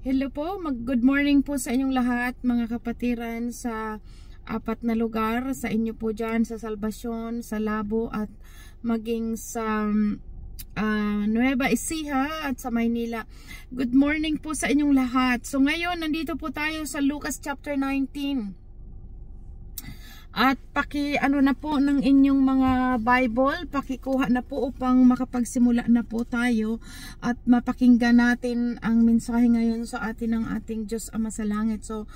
Hello po, good morning po sa inyong lahat mga kapatiran sa apat na lugar, sa inyo po dyan sa Salvacion, sa Labo at maging sa Nueva Ecija at sa Maynila. Good morning po sa inyong lahat. So ngayon nandito po tayo sa Lucas chapter 19. At ano na po ng inyong mga Bible, pakikuha na po upang makapagsimula na po tayo at mapakinggan natin ang mensahe ngayon sa atin ng ating Diyos Ama sa Langit. So,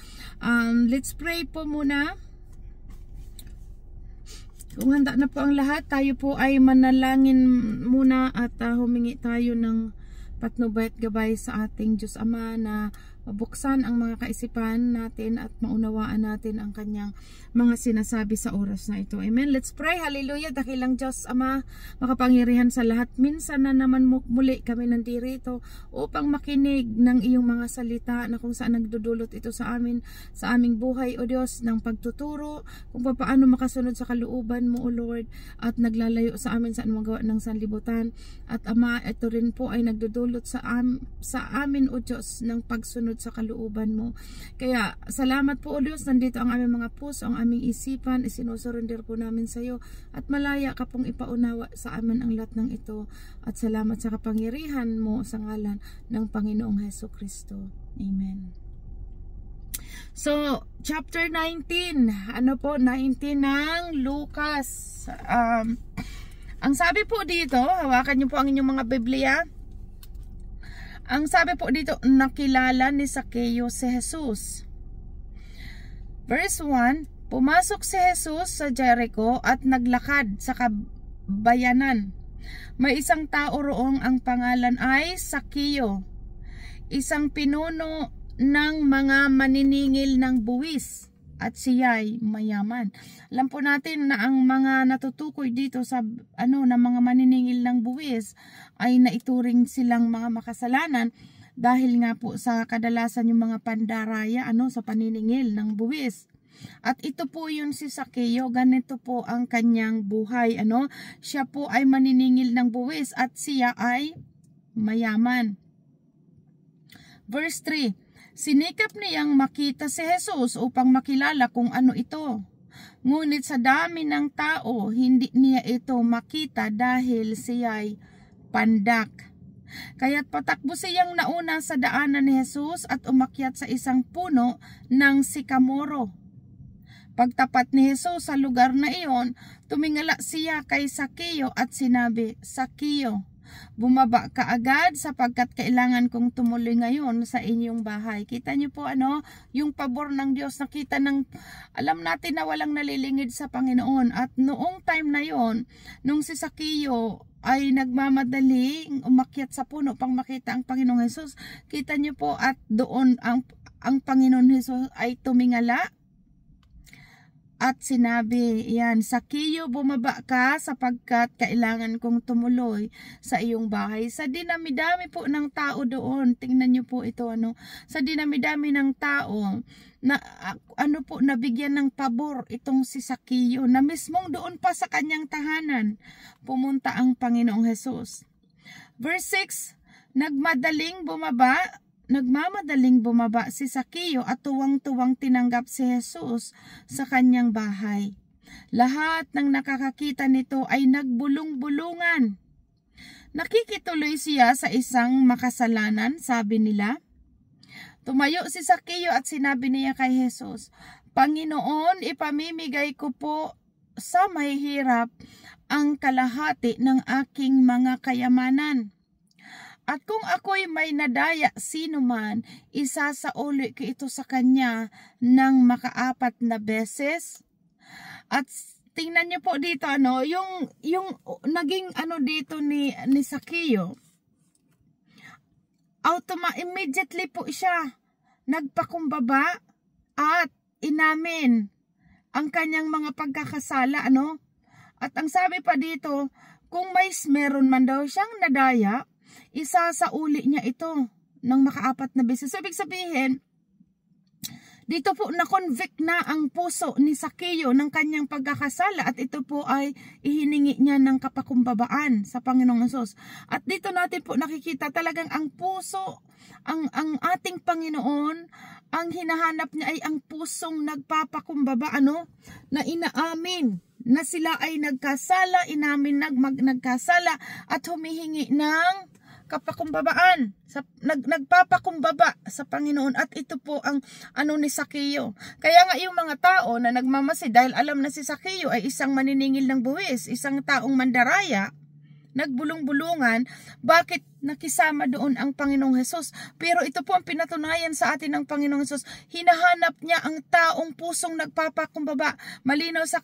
let's pray po muna. Kung handa na po ang lahat, tayo po ay manalangin muna at humingi tayo ng patnubay at gabay sa ating Diyos Ama na mabuksan ang mga kaisipan natin at maunawaan natin ang kanyang mga sinasabi sa oras na ito. Amen. Let's pray. Hallelujah. Dakilang Diyos Ama, makapangyarihan sa lahat. Minsan na naman muli kami nandito upang makinig ng iyong mga salita na kung saan nagdudulot ito sa amin, sa aming buhay, O Diyos, ng pagtuturo, kung paano makasunod sa kalooban mo, O Lord, at naglalayo sa amin sa magawa ng sanlibutan. At Ama, ito rin po ay nagdudulot sa amin, O Diyos, ng pagsunod sa kalooban mo. Kaya salamat po, O Diyos, nandito ang aming mga puso, ang aming isipan, isinusurrender po namin sa iyo at malaya ka pong ipaunawa sa amin ang lahat ng ito. At salamat sa kapangyarihan mo sa ngalan ng Panginoong Hesus Kristo. Amen. So, chapter 19, 19 ng Lucas. Ang sabi po dito, hawakan niyo po ang inyong mga Biblia. Ang sabi po dito, nakilala ni Zaccheo si Jesus. Verse 1, pumasok si Jesus sa Jericho at naglakad sa kabayanan. May isang tao roong ang pangalan ay Zaccheo, isang pinuno ng mga maniningil ng buwis, at siya'y mayaman. Alam po natin na ang mga natutukoy dito sa na mga maniningil ng buwis ay naituring silang mga makasalanan dahil nga po sa kadalasan yung mga pandaraya sa paniningil ng buwis. At ito po yun si Zaccheo, ganito po ang kanyang buhay. Siya po ay maniningil ng buwis at siya ay mayaman. Verse 3, sinikap niyang makita si Jesus upang makilala kung ano ito. Ngunit sa dami ng tao, hindi niya ito makita dahil siya'y pandak. Kaya't patakbo siyang nauna sa daanan ni Jesus at umakyat sa isang puno ng sikamoro. Pagtapat ni Jesus sa lugar na iyon, tumingala siya kay Zaccheo at sinabi, Zaccheo, bumaba ka agad sapagkat kailangan kong tumuloy ngayon sa inyong bahay. Kita niyo po yung pabor ng Diyos. Nakita alam natin na walang nalilingid sa Panginoon. At noong time na yon, nung si Zaccheo ay nagmamadaling umakyat sa puno pang makita ang Panginoong Jesus, kita niyo po at doon ang Panginoon Jesus ay tumingala at sinabi, Zaccheo, bumaba ka sapagkat kailangan kong tumuloy sa iyong bahay. Sa dinami-dami po ng tao doon, tingnan niyo po ito, sa dinami-dami ng tao, na nabigyan ng pabor itong si Zaccheo, na mismong doon pa sa kanyang tahanan, pumunta ang Panginoong Jesus. Verse 6, Nagmamadaling bumaba si Zaccheo at tuwang-tuwang tinanggap si Jesus sa kanyang bahay. Lahat ng nakakakita nito ay nagbulong-bulungan. Nakikituloy siya sa isang makasalanan, sabi nila. Tumayo si Zaccheo at sinabi niya kay Jesus, Panginoon, ipamimigay ko po sa mahihirap ang kalahati ng aking mga kayamanan. At kung ako'y may nadaya sino man, isasauli ko ito sa kanya ng makaapat na beses. At tingnan niyo po dito, yung naging dito ni Zaccheo. Immediately po siya nagpakumbaba at inamin ang kanyang mga pagkakasala, At ang sabi pa dito, kung meron man daw siyang nadaya, isasauli niya ito ng makaapat na beses. So, ibig sabihin, Dito po na-convict na ang puso ni Sakeo ng kanyang pagkakasala at ito po ay ihiningi niya ng kapakumbabaan sa Panginoong Hesus. At dito natin po nakikita talagang ang puso, ang ating Panginoon, ang hinahanap niya ay ang pusong nagpapakumbaba, na inaamin na sila ay nagkasala, inamin nagkasala at humihingi ng kapakumbabaan, nagpapakumbaba sa Panginoon. At ito po ang ni Sakeo. Kaya nga yung mga tao na nagmamasi dahil alam na si Sakeo ay isang maniningil ng buwis, isang taong mandaraya, nagbulong-bulungan, bakit nakisama doon ang Panginoong Hesus? Pero ito po ang pinatunayan sa atin ng Panginoong Hesus. Hinahanap niya ang taong pusong nagpapakumbaba. Malinaw sa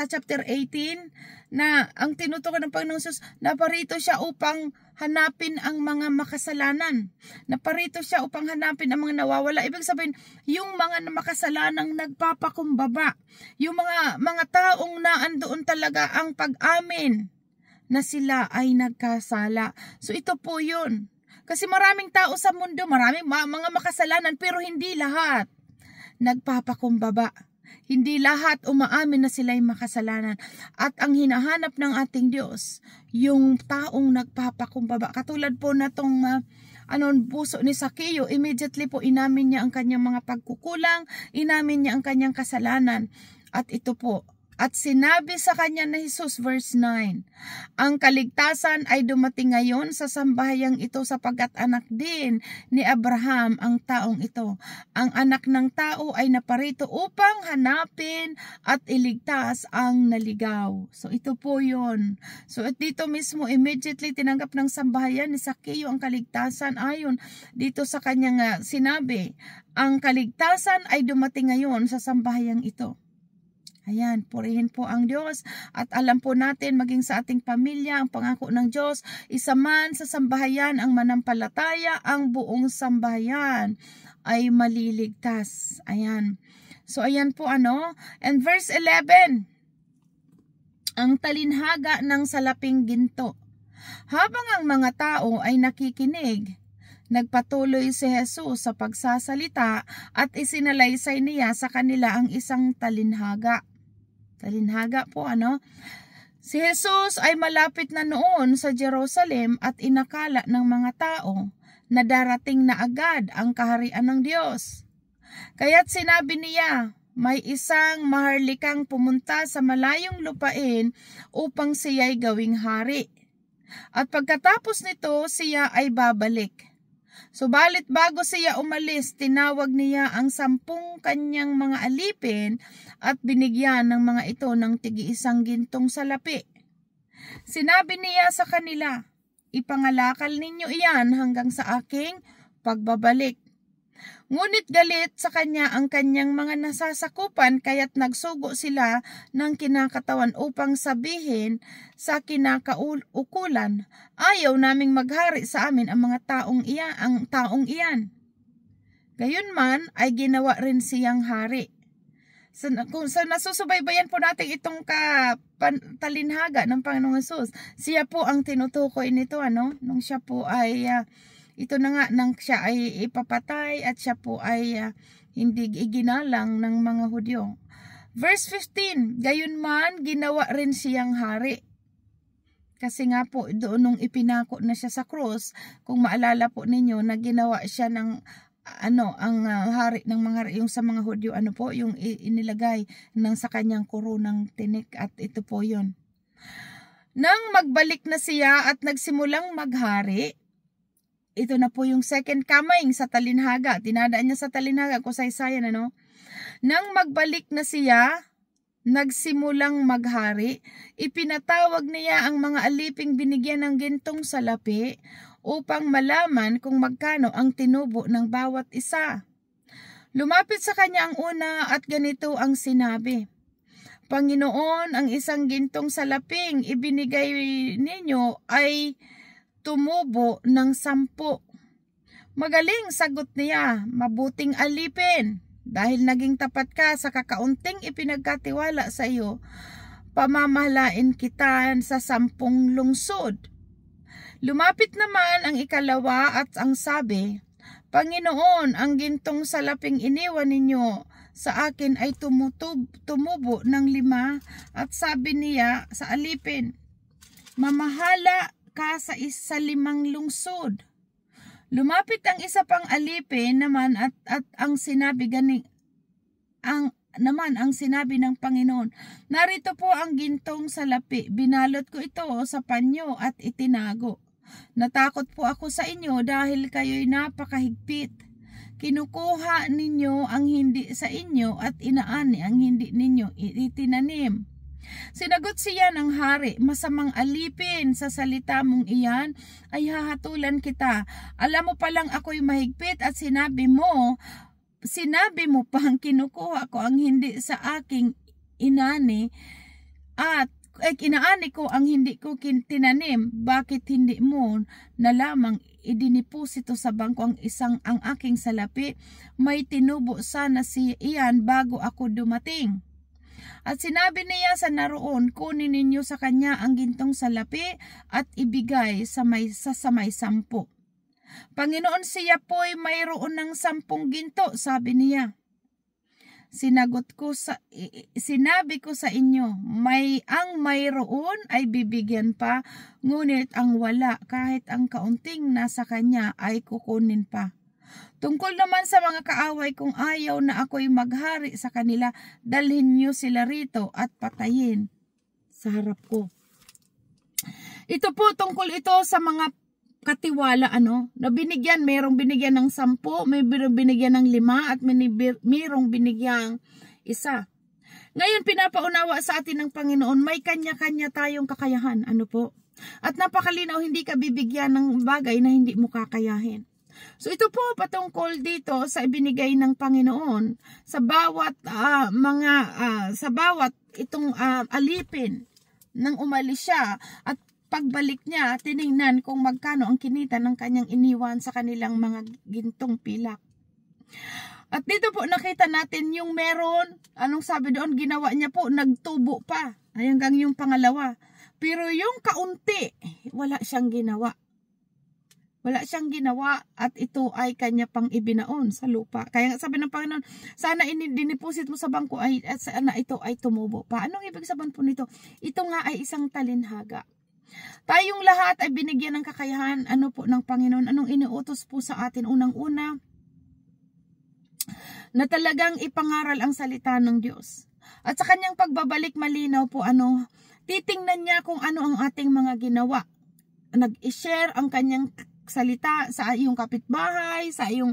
chapter 18 na ang tinutukoy ng Panginoong Hesus, naparito siya upang hanapin ang mga makasalanan. Naparito siya upang hanapin ang mga nawawala. Ibig sabihin, yung mga makasalanang nagpapakumbaba, yung mga taong naandoon talaga ang pag-amin na sila ay nagkasala. So ito po yun. Kasi maraming tao sa mundo, maraming mga makasalanan, pero hindi lahat nagpapakumbaba. Hindi lahat umaamin na sila ay makasalanan. At ang hinahanap ng ating Diyos, yung taong nagpapakumbaba. Katulad po na tong puso ni Sakeo, immediately po inamin niya ang kanyang mga pagkukulang, inamin niya ang kanyang kasalanan. At ito po, at sinabi sa kanya na Jesus, verse 9, ang kaligtasan ay dumating ngayon sa sambahayang ito sapagkat anak din ni Abraham ang taong ito. Ang anak ng tao ay naparito upang hanapin at iligtas ang naligaw. So ito po yun. So at dito mismo immediately tinanggap ng sambahayan ni Sakeo ang kaligtasan ayon dito sa kanyang sinabi. Ang kaligtasan ay dumating ngayon sa sambahayang ito. Ayan, purihin po ang Diyos at alam po natin maging sa ating pamilya ang pangako ng Diyos, isa man sa sambahayan ang manampalataya, ang buong sambahayan ay maliligtas. Ayan. So ayan po and verse 11, ang talinhaga ng salaping ginto. Habang ang mga tao ay nakikinig, nagpatuloy si Jesus sa pagsasalita at isinalaysay niya sa kanila ang isang talinhaga. Talinhaga po Si Jesus ay malapit na noon sa Jerusalem at inakala ng mga tao na darating na agad ang kaharian ng Diyos. Kaya't sinabi niya, may isang maharlikang pumunta sa malayong lupain upang siya'y gawing hari. At pagkatapos nito, siya ay babalik. Subalit bago siya umalis, tinawag niya ang 10 kanyang mga alipin at binigyan ng mga ito ng tig-1 gintong salapi. Sinabi niya sa kanila, ipangalakal ninyo iyan hanggang sa aking pagbabalik. Ngunit galit sa kanya ang kanyang mga nasasakupan kaya't nagsugo sila ng kinakatawan upang sabihin sa kinakaukulan, ayaw naming maghari sa amin ang taong iyan. Gayunman ay ginawa rin siyang hari. So nasusubaybayan po natin itong talinhaga ng Panginoong Hesus. Siya po ang tinutukoy nito nung siya po ay ito na nga nang siya ay ipapatay at siya po ay hindi iginalang ng mga Hudyo. Verse 15, gayunman ginawa rin siyang hari. Kasi nga po doon nung ipinako na siya sa cross, kung maalala po ninyo na ginawa siya ng ang hari ng mga yung sa mga Hudyo yung inilagay ng sa kanyang koronang tinik at ito po yon. Nang magbalik na siya at nagsimulang maghari, ito na po yung second coming sa talinhaga. Tinadaan niya sa talinhaga kung saysayan Nang magbalik na siya, nagsimulang maghari, ipinatawag niya ang mga aliping binigyan ng gintong salapi upang malaman kung magkano ang tinubo ng bawat isa. Lumapit sa kanya ang una at ganito ang sinabi, Panginoon, ang 1 gintong salaping ibinigay ninyo ay tumubo ng 10. Magaling, sagot niya, mabuting alipin. Dahil naging tapat ka sa kakaunting ipinagkatiwala sa iyo, pamamahalain kita sa 10 lungsod. Lumapit naman ang ikalawa at ang sabi, Panginoon, ang gintong salaping iniwan ninyo sa akin ay tumubo ng 5 at sabi niya sa alipin, mamahala ka sa 5 lungsod. Lumapit ang isa pang alipin naman at ang sinabi ang sinabi ng Panginoon, narito po ang gintong salapi, binalot ko ito sa panyo at itinago. Natakot po ako sa inyo dahil kayo'y napakahigpit. Kinukuha ninyo ang hindi sa inyo at inaani ang hindi ninyo itinanim. Sinagot siya ng hari, masamang alipin, sa salita mong iyan ay hahatulan kita. Alam mo palang ako'y mahigpit at sinabi mo pang kinukuha ko ang hindi sa aking inani at inaani ko ang hindi ko tinanim. Bakit hindi mo na lamang idiniposito sa bangko ang aking salapi? May tinubo sana iyan bago ako dumating. At sinabi niya sa naroon, kunin ninyo sa kanya ang gintong salapi at ibigay sa may 10. Panginoon, siya po'y mayroon ng 10 ginto, sabi niya. Sinabi ko sa inyo, ang mayroon ay bibigyan pa, ngunit ang wala, kahit ang kaunting nasa kanya ay kukunin pa. Tungkol naman sa mga kaaway, kung ayaw na ako'y maghari sa kanila, dalhin niyo sila rito at patayin sa harap ko. Ito po, tungkol ito sa mga katiwala, na binigyan, mayroong binigyan ng 10, may binigyan ng 5, at mayroong binigyan 1. Ngayon, pinapaunawa sa atin ng Panginoon, may kanya-kanya tayong kakayahan, at napakalinaw, hindi ka bibigyan ng bagay na hindi mo kakayahin. So ito po patungkol dito sa ibinigay ng Panginoon sa bawat sa bawat itong alipin nang umalis siya, at pagbalik niya, tiningnan kung magkano ang kinita ng kanyang iniwan sa kanilang mga gintong pilak. At dito po nakita natin yung meron, anong sabi doon, ginawa niya po, nagtubo pa. Hanggang yung pangalawa. Pero yung kaunti, wala siyang ginawa. Wala siyang ginawa at ito ay kanya pang ibinaon sa lupa. Kaya sabi ng Panginoon, sana diniposit mo sa bangko at sana ito ay tumubo pa. Anong ibig sabihin po nito? Ito nga ay isang talinhaga. Tayong lahat ay binigyan ng kakayahan ng Panginoon. Anong iniutos po sa atin? Unang-una, na talagang ipangaral ang salita ng Diyos. At sa kanyang pagbabalik malinaw po titingnan niya kung ano ang ating mga ginawa. Nag-share ang kanyang salita sa iyong kapitbahay, sa iyong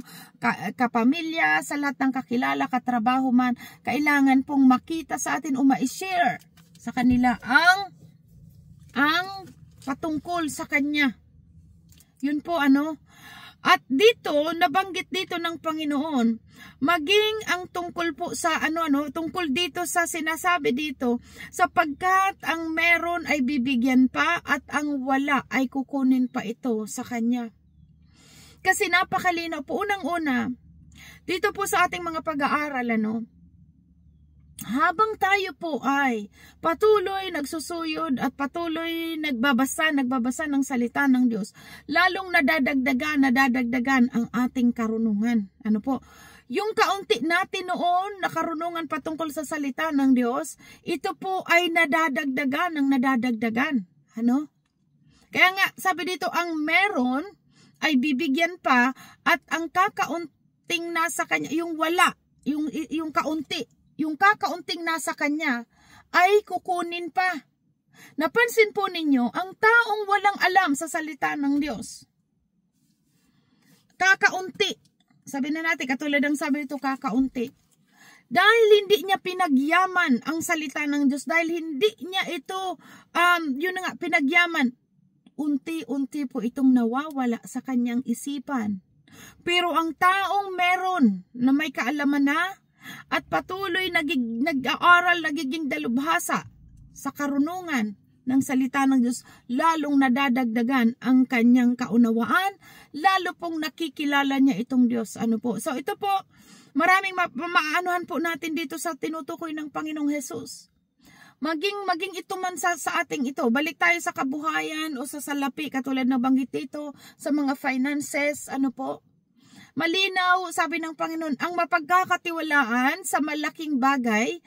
kapamilya, sa lahat ng kakilala, katrabaho man. Kailangan pong makita sa atin o ma-share sa kanila ang patungkol sa kanya. Yun po At dito, nabanggit dito ng Panginoon, maging ang tungkol po sa tungkol dito sa sinasabi dito, sapagkat ang meron ay bibigyan pa at ang wala ay kukunin pa ito sa kanya. Kasi napakalinaw po, unang-una, dito po sa ating mga pag-aaral, habang tayo po ay patuloy nagsusuyod at patuloy nagbabasa ng salita ng Diyos, lalong nadadagdagan ang ating karunungan. Yung kaunti natin noon na karunungan patungkol sa salita ng Diyos, ito po ay nadadagdagan. Kaya nga, sabi dito, ang meron ay bibigyan pa at ang kakaunting nasa kanya, yung wala, yung kaunti, yung kakaunting nasa kanya ay kukunin pa. Napansin po ninyo, ang taong walang alam sa salita ng Diyos, kakaunti, sabi na natin, katulad ng sabi nito, kakaunti, dahil hindi niya pinagyaman ang salita ng Diyos, dahil hindi niya ito pinagyaman, unti-unti po itong nawawala sa kanyang isipan. Pero ang taong meron na may kaalaman na at patuloy nag-aaral, nagiging dalubhasa sa karunungan ng salita ng Diyos, lalong nadadagdagan ang kanyang kaunawaan, lalo pong nakikilala niya itong Diyos. So ito po, maraming maanuhan po natin dito sa tinutukoy ng Panginoong Hesus. Maging ito man sa ating ito. Balik tayo sa kabuhayan o sa salapi, katulad na banggit dito, sa mga finances, Malinaw, sabi ng Panginoon, ang mapagkakatiwalaan sa malaking bagay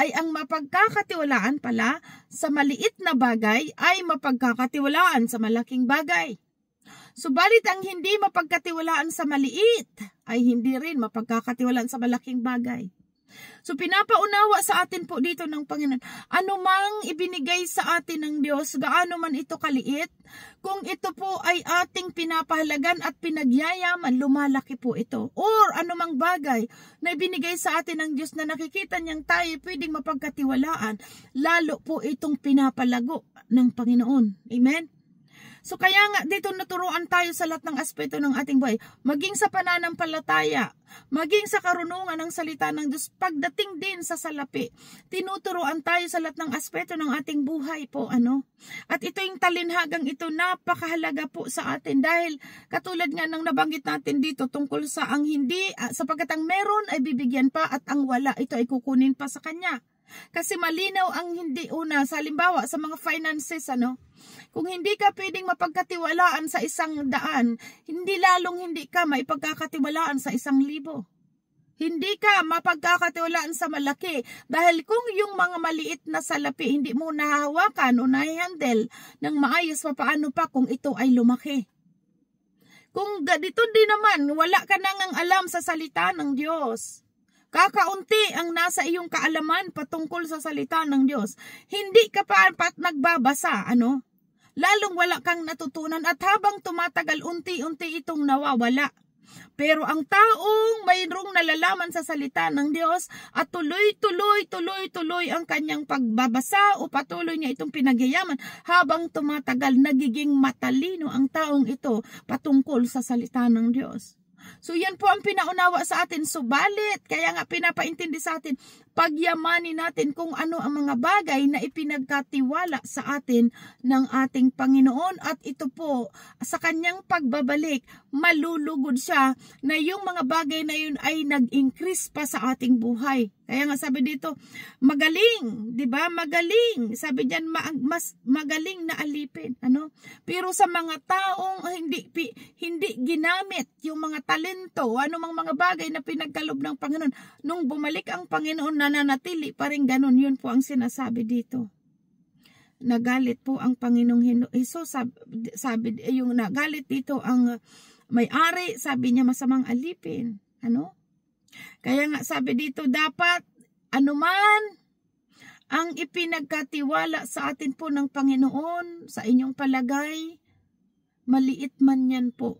ay ang mapagkakatiwalaan pala sa maliit na bagay ay mapagkakatiwalaan sa malaking bagay. Subalit ang hindi mapagkatiwalaan sa maliit ay hindi rin mapagkakatiwalaan sa malaking bagay. So pinapaunawa sa atin po dito ng Panginoon, anumang ibinigay sa atin ng Diyos, gaano man ito kaliit, kung ito po ay ating pinapahalagan at pinagyayaman, lumalaki po ito. Or anumang bagay na ibinigay sa atin ng Diyos na nakikita niyang tayo pwedeng mapagkatiwalaan, lalo po itong pinapalago ng Panginoon. Amen? So kaya nga dito naturuan tayo sa lahat ng aspeto ng ating buhay. Maging sa pananampalataya, maging sa karunungan ng salita ng Diyos, pagdating din sa salapi. Tinuturuan tayo sa lahat ng aspeto ng ating buhay po. At ito yung talinhagang ito, napakahalaga po sa atin. Dahil katulad nga ng nabanggit natin dito tungkol sa ang hindi, sapagkat ang meron ay bibigyan pa at ang wala, ito ay kukunin pa sa kanya. Kasi malinaw ang hindi una, sa halimbawa sa mga finances, kung hindi ka pwedeng mapagkatiwalaan sa 100, hindi ka maipagkakatiwalaan sa 1,000. Hindi ka mapagkakatiwalaan sa malaki. Dahil kung yung mga maliit na salapi, hindi mo nahahawakan o nahihandle ng maayos, paano pa kung ito ay lumaki? Kung dito din naman, wala ka nang alam sa salita ng Diyos. Kakaunti ang nasa iyong kaalaman patungkol sa salita ng Diyos. Hindi ka pa nagbabasa, lalong wala kang natutunan at habang tumatagal, unti-unti itong nawawala. Pero ang taong mayroong nalalaman sa salita ng Diyos at tuloy ang kanyang pagbabasa o patuloy niya itong pinagyayaman, habang tumatagal, nagiging matalino ang taong ito patungkol sa salita ng Diyos. So yan po ang pinaunawa sa atin. Subalit, kaya nga pinapaintindi sa atin, pagyamanin natin kung ano ang mga bagay na ipinagkatiwala sa atin ng ating Panginoon. At ito po, sa kanyang pagbabalik, malulugod siya na yung mga bagay na yun ay nag-increase pa sa ating buhay. Kaya nga sabi dito, magaling, di ba? Magaling. Sabi diyan, mas magaling na alipin. Pero sa mga taong hindi ginamit yung mga talento, anumang mga bagay na pinagkalob ng Panginoon, nung bumalik ang Panginoon, nananatili pa rin ganun. Yun po ang sinasabi dito. Nagalit po ang Panginoong Hesus. Sabi yung nagalit dito ang may-ari, sabi niya masamang alipin. Kaya nga sabi dito, dapat anuman ang ipinagkatiwala sa atin po ng Panginoon, sa inyong palagay, maliit man yan po.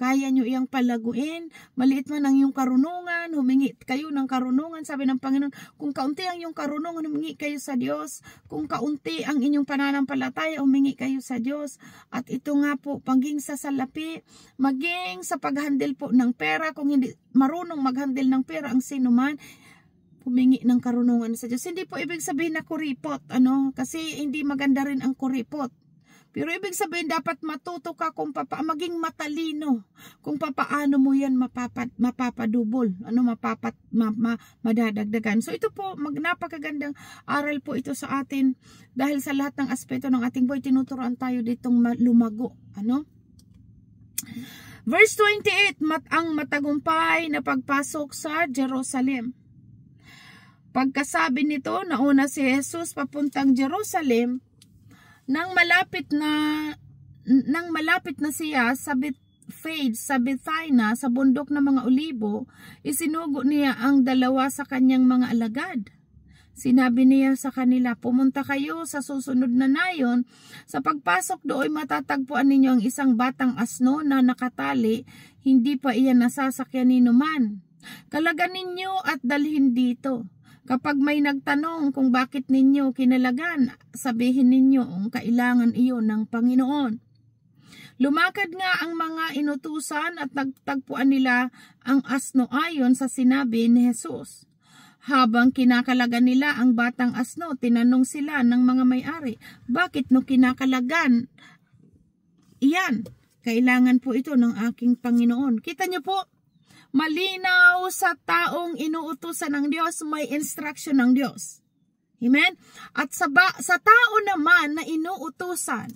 Kaya nyo iyang palaguin, maliit man ang iyong karunungan, humingi kayo ng karunungan. Sabi ng Panginoon, kung kaunti ang iyong karunungan, humingi kayo sa Diyos. Kung kaunti ang inyong pananampalataya, humingi kayo sa Diyos. At ito nga po, maging sa salapi, maging sa paghandle po ng pera. Kung hindi marunong maghandle ng pera ang sino man, humingi ng karunungan sa Diyos. Hindi po ibig sabihin na kuripot, kasi hindi maganda rin ang kuripot. Pero ibig sabihin, dapat matuto ka kung maging matalino. Kung papaano mo yan mapapadubol. Madadagdagan. So ito po, napakagandang aral po ito sa atin. Dahil sa lahat ng aspeto ng ating buhay, tinuturoan tayo ditong lumago. Verse 28, ang matagumpay na pagpasok sa Jerusalem. Pagkasabi nito, nauna si Jesus papuntang Jerusalem. Nang malapit na siya sa Bethphage, sa Bethania, sa bundok ng mga Olibo, isinugo niya ang 2 sa kanyang mga alagad. Sinabi niya sa kanila, pumunta kayo sa susunod na nayon. Sa pagpasok doon, matatagpuan ninyo ang isang batang asno na nakatali, hindi pa iyan nasasakyan ni numan. Kalagan ninyo at dalhin dito. Kapag may nagtanong kung bakit ninyo kinalagan, sabihin ninyo ang kailangan iyon ng Panginoon. Lumakad nga ang mga inutusan at nagtagpuan nila ang asno ayon sa sinabi ni Jesus. Habang kinakalagan nila ang batang asno, tinanong sila ng mga may-ari, bakit no kinakalagan? Iyan, kailangan po ito ng aking Panginoon. Kita niyo po, malinaw sa taong inuutusan ng Diyos, may instruction ng Diyos. Amen? At sa tao naman na inuutusan,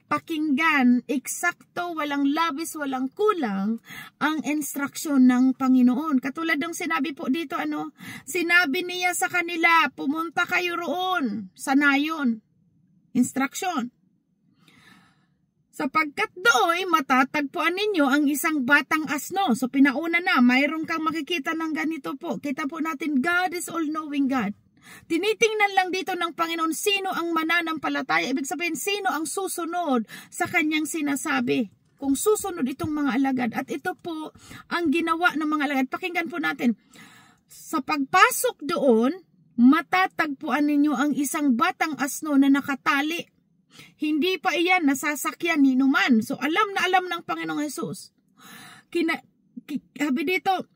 pakinggan, eksakto, walang labis, walang kulang ang instruksyon ng Panginoon. Katulad ng sinabi po dito, sinabi niya sa kanila, pumunta kayo roon sa nayon. Instruction. Sapagkat doon matatagpuan ninyo ang isang batang asno. So pinauna na, mayroon kang makikita ng ganito po. Kita po natin, God is all-knowing God. Tinitingnan lang dito ng Panginoon sino ang mananampalataya. Ibig sabihin, sino ang susunod sa kanyang sinasabi. Kung susunod itong mga alagad. At ito po ang ginawa ng mga alagad. Pakinggan po natin. Sa pagpasok doon, matatagpuan ninyo ang isang batang asno na nakatali. Hindi pa iyan nasasakyan hinuman. So alam na alam ng Panginoong Hesus. Sabi dito,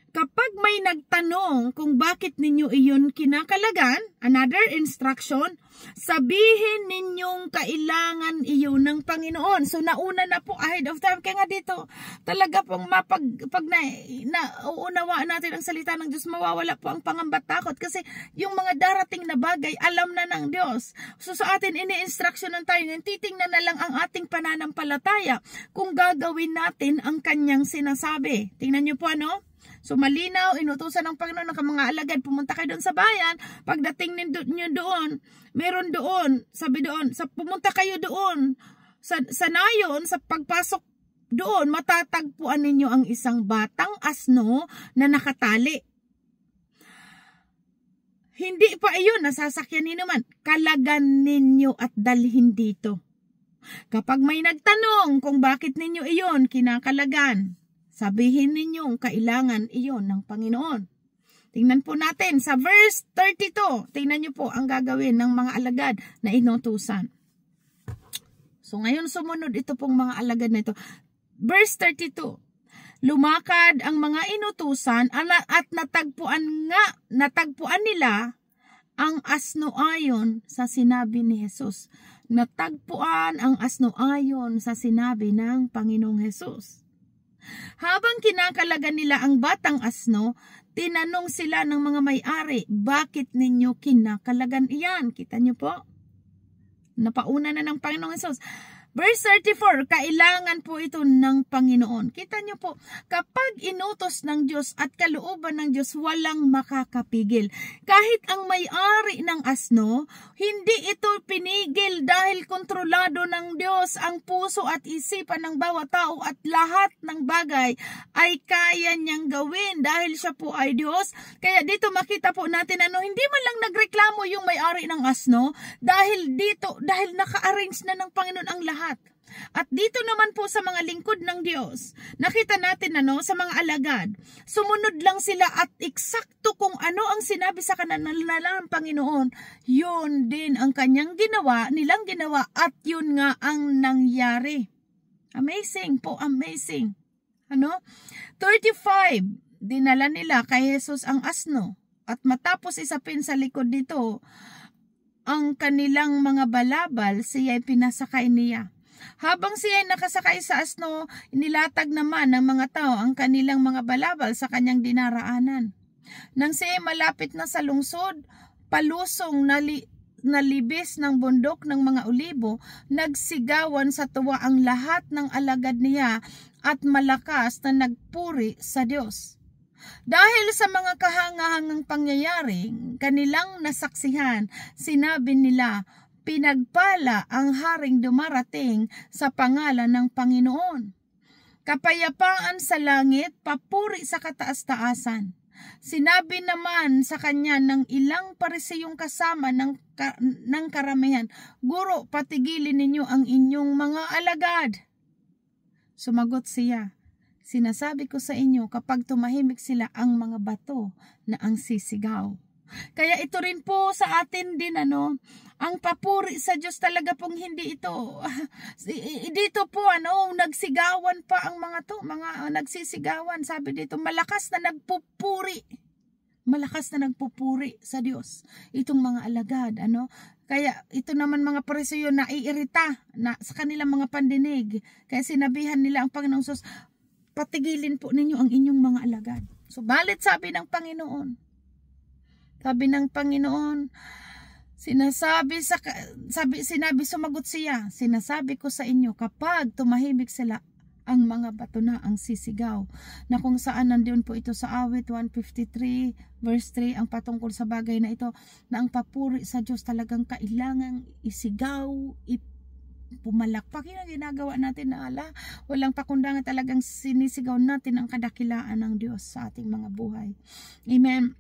kapag may nagtanong kung bakit ninyo iyon kinakalagan, another instruction, sabihin ninyong kailangan iyon ng Panginoon. So nauna na po ahead of time. Kaya nga dito, talaga pong pag nauunawaan natin ang salita ng Diyos, mawawala po ang pangamba takot. Kasi yung mga darating na bagay, alam na ng Diyos. So sa atin, ini-instructionan tayo, titingnan na lang ang ating pananampalataya kung gagawin natin ang kanyang sinasabi. Tingnan nyo po So malinaw, inutusan ng Panginoon ng mga alagad, pumunta kayo doon sa bayan. Pagdating ninyo doon, meron doon, sabi doon, pumunta kayo doon sa nayon, sa pagpasok doon, matatagpuan ninyo ang isang batang asno na nakatali. Hindi pa iyon nasasakyan ninuman. Kalagan ninyo at dalhin dito. Kapag may nagtanong kung bakit ninyo iyon kinakalagan, sabihin ninyong kailangan iyon ng Panginoon. Tingnan po natin sa verse 32. Tingnan nyo po ang gagawin ng mga alagad na inutusan. So ngayon sumunod ito pong mga alagad na ito. Verse 32. Lumakad ang mga inutusan at natagpuan nila ang asno ayon sa sinabi ni Jesus. Natagpuan ang asno ayon sa sinabi ng Panginoong Jesus. Habang kinakalagan nila ang batang asno, tinanong sila ng mga may-ari, bakit ninyo kinakalagan iyan? Kita nyo po? Napauna na ng Panginoong Hesus. Verse 34, kailangan po ito ng Panginoon. Kita nyo po, kapag inutos ng Diyos at kalooban ng Diyos, walang makakapigil. Kahit ang may-ari ng asno, hindi ito pinigil dahil kontrolado ng Diyos ang puso at isipan ng bawat tao at lahat ng bagay ay kaya niyang gawin dahil siya po ay Diyos. Kaya dito makita po natin, hindi man lang nagreklamo yung may-ari ng asno dahil naka-arrange na ng Panginoon ang lahat. At dito naman po sa mga lingkod ng Diyos, nakita natin sa mga alagad, sumunod lang sila at eksakto kung ano ang sinabi sa kanila ng Panginoon, yun din ang nilang ginawa at yun nga ang nangyari. Amazing po, amazing. 35, dinala nila kay Jesus ang asno at matapos isapin sa likod dito, ang kanilang mga balabal, siya'y pinasakay niya. Habang siya'y nakasakay sa asno, inilatag naman ng mga tao ang kanilang mga balabal sa kanyang dinaraanan. Nang siya'y malapit na sa lungsod, palusong nalibis ng bundok ng mga olibo, nagsigawan sa tuwa ang lahat ng alagad niya at malakas na nagpuri sa Diyos. Dahil sa mga kahangahangang pangyayari, kanilang nasaksihan, sinabi nila, pinagpala ang haring dumarating sa pangalan ng Panginoon. Kapayapaan sa langit, papuri sa kataas-taasan. Sinabi naman sa kanya ng ilang parisiyong kasama ng karamihan, Guro, patigilin ninyo ang inyong mga alagad. Sumagot siya, sinasabi ko sa inyo, kapag tumahimik sila, ang mga bato na ang sisigaw. Kaya ito rin po sa atin din ang papuri sa Diyos talaga pong hindi ito. Dito po nagsigawan pa ang mga nagsisigawan. Sabi dito, malakas na nagpupuri. Malakas na nagpupuri sa Diyos. Itong mga alagad, Kaya ito naman mga Pariseo naiirita sa kanilang mga pandinig. Kaya sinabihan nila ang Panginoong Sus, patigilin po ninyo ang inyong mga alagad. So balit sabi ng Panginoon, Sinabi, sumagot siya, sinasabi ko sa inyo, kapag tumahimik sila, ang mga bato na ang sisigaw. Na kung saan nandiyon po ito sa awit 153 verse 3 ang patungkol sa bagay na ito, na ang papuri sa Diyos talagang kailangang isigaw, pumalakpak. Yun ang ginagawa natin na walang pakundangan, talagang sinisigaw natin ang kadakilaan ng Diyos sa ating mga buhay. Amen.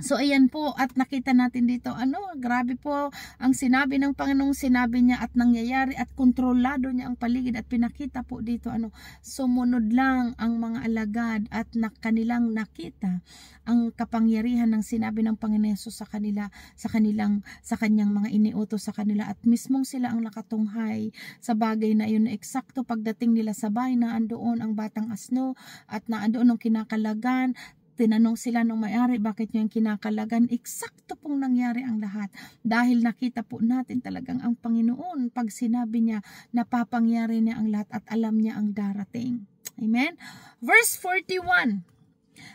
So ayan po, at nakita natin dito, grabe po ang sinabi ng Panginoong, sinabi niya at nangyayari at kontrolado niya ang paligid, at pinakita po dito, sumunod lang ang mga alagad at kanilang nakita ang kapangyarihan ng sinabi ng Panginoon Hesus sa kanila, sa kanyang mga iniutos sa kanila, at mismong sila ang nakatunghay sa bagay na yun. Eksakto pagdating nila sa bahay, na andoon ang batang asno at naandoon ang kinakalagan. Tinanong sila nung may-ari, bakit nyo yung kinakalagan? Eksakto pong nangyari ang lahat. Dahil nakita po natin talagang ang Panginoon, pag sinabi niya, napapangyari niya ang lahat at alam niya ang darating. Amen? Verse 41.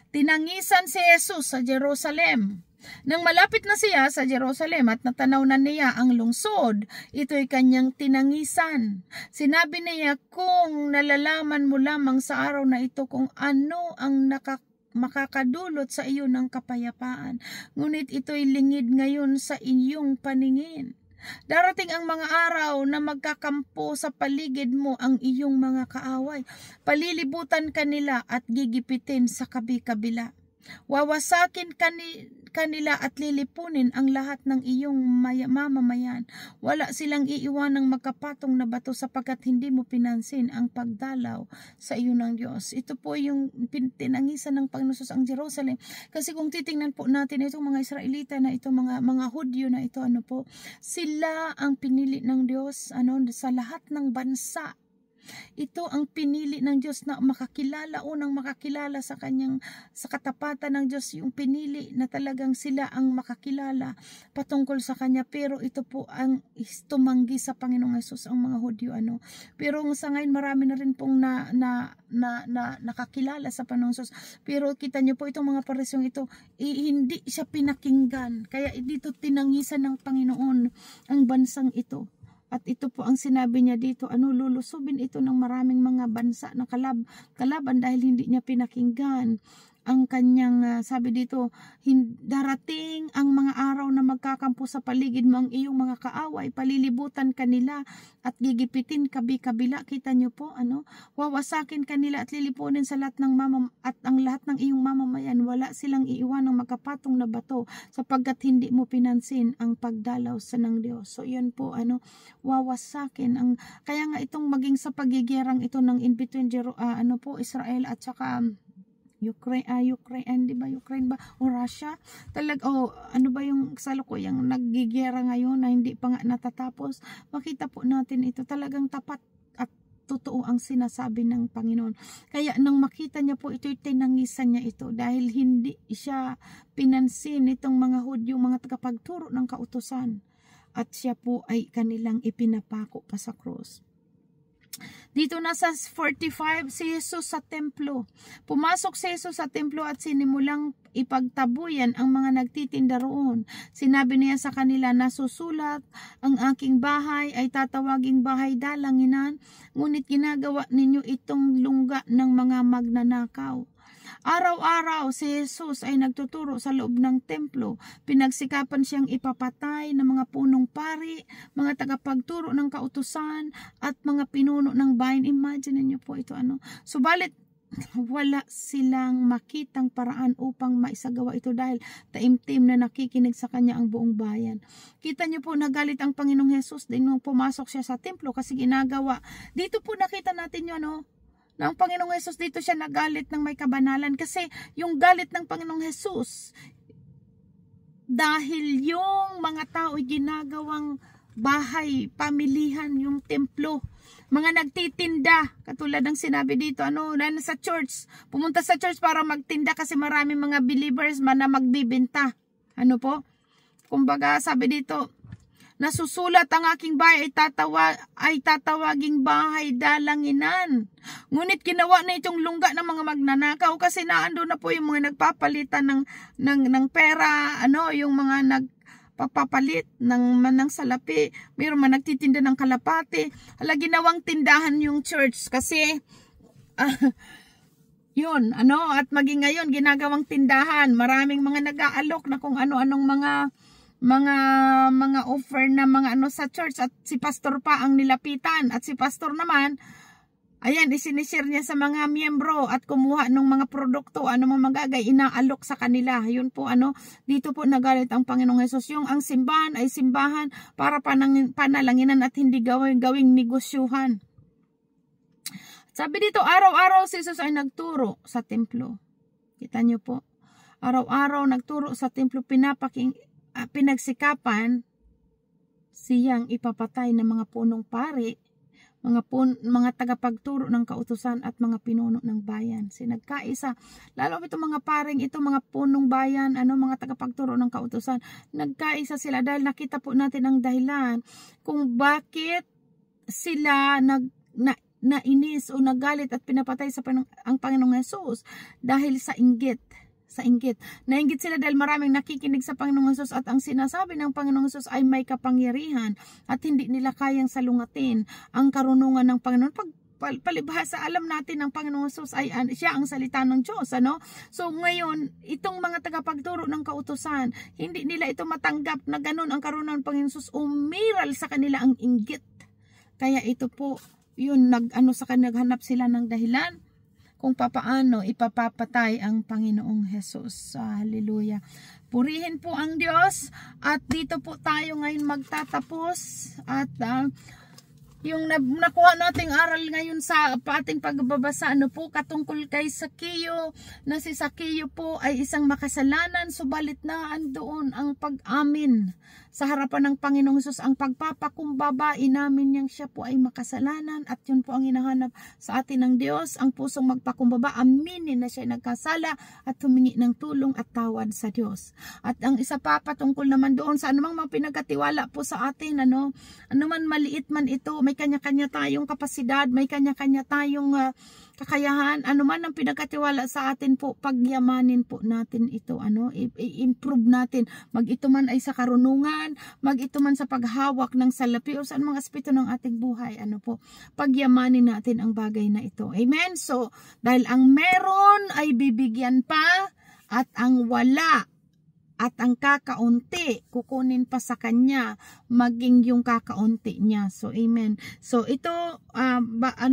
Tinangisan si Jesus sa Jerusalem. Nang malapit na siya sa Jerusalem at natanaw na niya ang lungsod, ito'y kanyang tinangisan. Sinabi niya, kung nalalaman mo lamang sa araw na ito kung ano ang makakadulot sa iyo ng kapayapaan, ngunit ito'y lingid ngayon sa iyong paningin. Darating ang mga araw na magkakampo sa paligid mo ang iyong mga kaaway. Palilibutan kanila at gigipitin sa kabi-kabila. Wawasakin kanila at lilipunin ang lahat ng iyong mamamayan. Wala silang iiwan ng magkapatong na bato, sapagkat hindi mo pinansin ang pagdalaw sa iyo ng Diyos. Ito po yung tinangisan ng Panginoon ang Jerusalem. Kasi kung titingnan po natin itong mga Israelita na ito, mga Hudyo na ito, sila ang pinili ng Diyos sa lahat ng bansa. Ito ang pinili ng Diyos na makakilala, unang makakilala sa katapatan ng Diyos, yung pinili na talagang sila ang makakilala patungkol sa Kanya. Pero ito po ang tumanggi sa Panginoong Hesus, ang mga Hudyo. Pero sa ngayon marami na rin pong nakakilala sa Panginoong Hesus. Pero kita niyo po itong mga parisyong ito, hindi siya pinakinggan. Kaya dito tinangisan ng Panginoon ang bansang ito. At ito po ang sinabi niya dito, lulusubin ito ng maraming mga bansa na kalaban dahil hindi niya pinakinggan ang kanyang, sabi dito, darating ang mga araw na magkakampo sa paligid mo ang iyong mga kaaway, palilibutan kanila at gigipitin kabi-kabila. Kita niyo po, wawasakin kanila at lilipunin sa lahat ng at ang lahat ng iyong mamamayan. Wala silang iiwan ng magkapatong na bato, sapagkat hindi mo pinansin ang pagdalaw sa ng Diyos. So yan po, wawasakin kaya nga itong maging sa pagigirang ito ng in between Israel at saka Ukraine, di ba? Ukraine ba? O Russia? Ano ba yung kasalukuyang naggigera ngayon na hindi pa nga natatapos? Makita po natin ito, talagang tapat at totoo ang sinasabi ng Panginoon. Kaya nang makita niya po ito, tinangisan niya ito dahil hindi siya pinansin itong mga Hudyo, mga tagapagturo ng kautusan. At siya po ay kanilang ipinapako pa sa krus. Dito na sa 45, si Jesus sa templo. Pumasok si Jesus sa templo at sinimulang ipagtabuyan ang mga nagtitinda roon. Sinabi niya sa kanila, nasusulat, ang aking bahay ay tatawaging bahay dalanginan, ngunit ginagawa ninyo itong lungga ng mga magnanakaw. Araw-araw si Jesus ay nagtuturo sa loob ng templo. Pinagsikapan siyang ipapatay ng mga punong pari, mga tagapagturo ng kautusan at mga pinuno ng bayan. Imagine niyo po ito Subalit wala silang makitang paraan upang maisagawa ito dahil taimtim na nakikinig sa kanya ang buong bayan. Kita niyo po, nagalit ang Panginoong Hesus din nung pumasok siya sa templo kasi ginagawa. Dito po nakita natin yun na ang Panginoong Hesus dito siya nagalit ng may kabanalan, kasi yung galit ng Panginoong Hesus dahil yung mga tao ginagawang bahay, pamilihan, yung templo, mga nagtitinda, katulad ng sinabi dito, sa church, pumunta sa church para magtinda kasi marami mga believers na magbibenta. Kumbaga sabi dito, nasusulat, ang aking bahay ay tatawaging bahay dalanginan. Ngunit ginawa na itong lungga ng mga magnanakaw, kasi naando na po yung mga nagpapalitan ng pera, yung mga papapalit ng salapi. Mayroon man nagtitinda ng kalapate. Hala, ginawang tindahan yung church kasi yun, at maging ngayon ginagawang tindahan. Maraming mga nag-aalok na kung ano-anong mga offer na mga sa church, at si pastor pa ang nilapitan, at si pastor naman ayan, isinishare niya sa mga miyembro at kumuha ng mga produkto, mga magagay, inaalok sa kanila. Yun po, dito po nagalit ang Panginoong Hesus. Yung ang simbahan ay simbahan para panalanginan at hindi gawing negosyuhan. Sabi dito, araw-araw si Jesus ay nagturo sa templo. Kita nyo po, araw-araw nagturo sa templo, pinagsikapan siyang ipapatay ng mga punong pari, mga tagapagturo ng kautusan at mga pinuno ng bayan. Nagkaisa, lalo itong mga paring ito, mga punong bayan, mga tagapagturo ng kautusan, nagkaisa sila dahil nakita po natin ang dahilan kung bakit sila nainis o nagalit at pinapatay ang Panginoong Hesus, dahil sa inggit. Nainggit sila dahil maraming nakikinig sa Panginoong Hesus at ang sinasabi ng Panginoong Hesus ay may kapangyarihan at hindi nila kayang salungatin ang karunungan ng Panginoon. Palibhasa, alam natin ng Panginoong Hesus ay siya ang salita ng Diyos, So ngayon, itong mga tagapagturo ng kautusan, hindi nila ito matanggap na ganun ang karunungan ng Panginoong Hesus. Umiral sa kanila ang inggit. Kaya ito po, yun, naghanap sila ng dahilan kung papaano ipapapatay ang Panginoong Hesus. Hallelujah. Purihin po ang Diyos. At dito po tayo ngayon magtatapos. At yung nakuha nating aral ngayon sa ating pagbabasa, po, katungkol kay Sakeo, na si Sakeo po ay isang makasalanan, subalit na andoon ang pag-amin sa harapan ng Panginoong Hesus, ang pagpapakumbaba, inamin niyang siya po ay makasalanan, at yun po ang hinahanap sa atin ng Diyos, ang pusong magpakumbaba, aminin na siya ay nagkasala at humingi ng tulong at tawad sa Diyos. At ang isa pa patungkol naman doon sa anumang mga pinagkatiwala po sa atin, anuman maliit man ito, may kanya-kanya tayong kapasidad, may kanya-kanya tayong kakayahan, anuman ang pinagkatiwala sa atin po, pagyamanin po natin ito, i-improve natin, mag-ito man ay sa karunungan, mag-ito man sa paghawak ng salapi o sa mga aspeto ng ating buhay, pagyamanin natin ang bagay na ito. Amen? So, dahil ang meron ay bibigyan pa, at ang wala at ang kakaunti, kukunin pa sa kanya, maging yung kakaunti niya. So, amen. So, ito,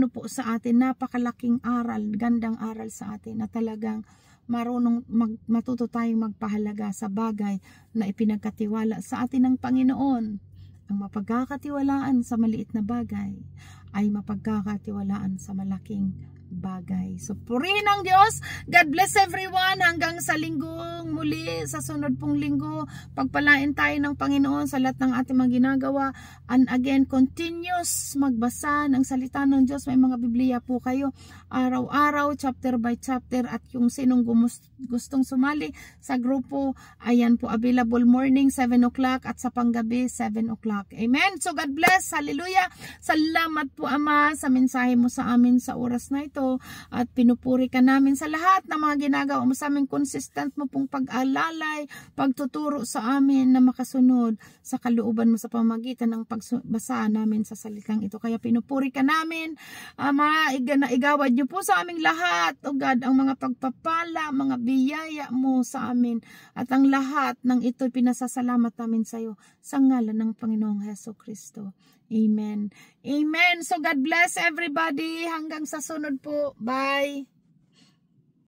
po sa atin, napakalaking aral, gandang aral sa atin, na talagang marunong matuto tayong magpahalaga sa bagay na ipinagkatiwala sa atin ng Panginoon. Ang mapagkakatiwalaan sa maliit na bagay ay mapagkakatiwalaan sa malaking bagay. So, purihin ang Diyos. God bless everyone. Hanggang sa linggong muli, sa sunod pong linggo, pagpalain tayo ng Panginoon sa lahat ng ating mga ginagawa. And again, continuous magbasa ng salita ng Diyos. May mga Biblia po kayo araw-araw, chapter by chapter, at yung sinong gustong sumali sa grupo, ayan po, available morning 7 o'clock at sa panggabi 7 o'clock. Amen. So, God bless. Hallelujah. Salamat po, Ama, sa mensahe mo sa amin sa oras na ito. At pinupuri ka namin sa lahat ng mga ginagawa mo sa amin. Consistent mo pong pag-alalay, pagtuturo sa amin na makasunod sa kalooban mo sa pamamagitan ng pagbasa namin sa salitang ito. Kaya pinupuri ka namin, Ama, igawad niyo po sa aming lahat, O God, ang mga pagpapala, mga biyaya mo sa amin, at ang lahat ng ito pinasasalamat namin sa iyo sa ngalan ng Panginoong Hesukristo. Amen. Amen. So God bless everybody. Hanggang sa sunod po. Bye.